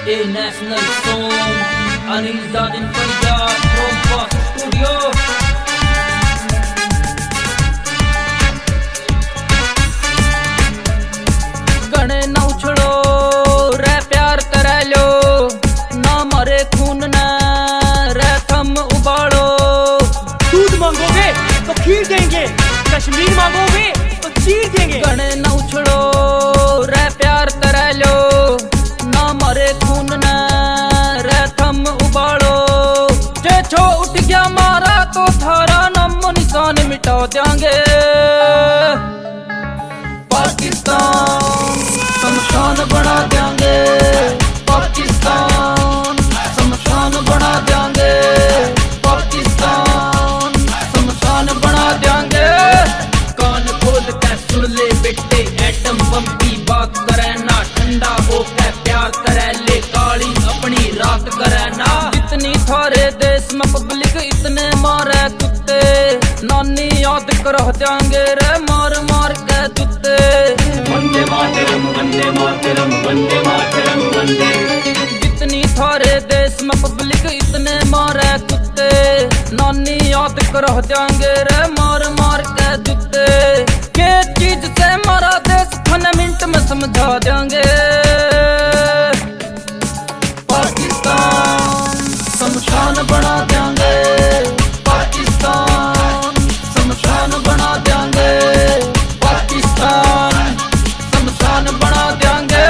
A national song, Anil Dadin Punjab from Fast Studio. गणे न उछड़ो रे प्यार करे लो, ना मरे खून न रे थम उबालो। दूध मांगोगे तो खीर देंगे, कश्मीर मांगोगे तो चीर देंगे। गणे न उछड़ो रे प्यार करे लो, ना मरे खून न रे थम उबालो। जे छो उठ गया मारा तो थारा नाम निशान मिटा देंगे। पाकिस्तान शमशान बना देंगे, पाकिस्तान शमशान बना देंगे, पाकिस्तान शमशान बना देंगे। कान खोल के सुन ले बेटे, एटम बम की बात करे ना, ठंडा होके प्यार करे ले, काली अपनी रात करे ना। जितनी थारे देश में पब्लिक इतने मारे कुत्ते, नानी याद कर देंगे रे मार मार के जुत्ते। वंदे मातरम वंदे मातरम वंदे मातरम वंदे। जितनी थारे देश में पब्लिक इतने मारे कुत्ते, नानी याद कर देंगे रे मार मार के जुत्ते। के चीज से मारा देश फन मिनट में समझा देंगे। पाकिस्तान शमशान बना देंगे, पाकिस्तान शमशान बना देंगे, पाकिस्तान शमशान बना देंगे।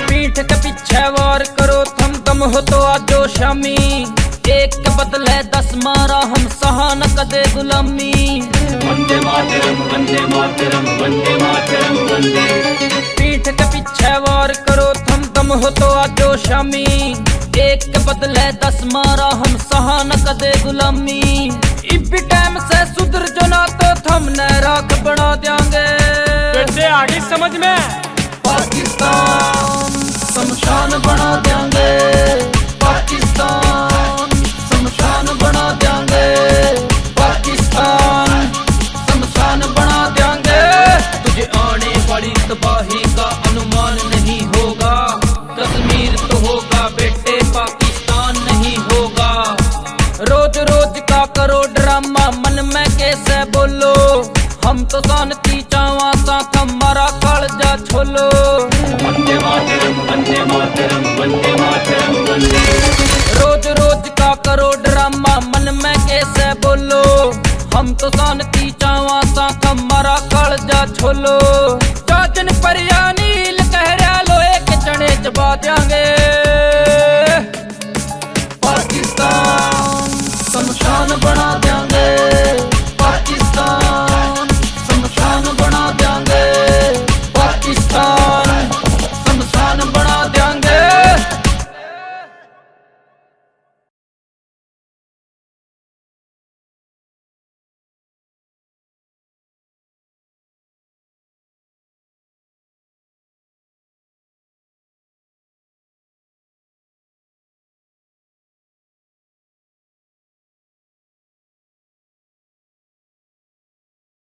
पीठ के पीछे वार करो थम दम हो तो आजो शामी, एक के बदले 10 मारा हम सहा न कदे गुलामी। वंदे मातरम वंदे मातरम वंदे मातरम वंदे। पीठ के पीछे वार करो थम दम हो तो आजो शामी, एक के बदले 10 मारा हम सहा न कदे गुलामी। इब्बी टाइम से सुधर जो ना तो थम न राख बना देंगे। बेटे आगे समझ में। पाकिस्तान शमशान बना देंगे, पाकिस्तान शमशान बना देंगे, पाकिस्तान शमशान बना देंगे। तुझे आने वाली तबाही का अनुमान नहीं होगा, कश्मीर तो होगा बेटे पाकिस्तान नहीं होगा। रोज रोज का करो ड्रामा, मन में कैसे बोलो, हम तो शांति चावा साथ हमारा कालजा छोलो। वंदे मातरम वंदे मातरम वंदे मातरम वंदे। रोज रोज का करो ड्रामा, मन में कैसे बोलो, हम तो शांति चावा साथ हमारा कालजा छोलो। चाचन पर या नील कह रहा लोहे के चने चबा देंगे।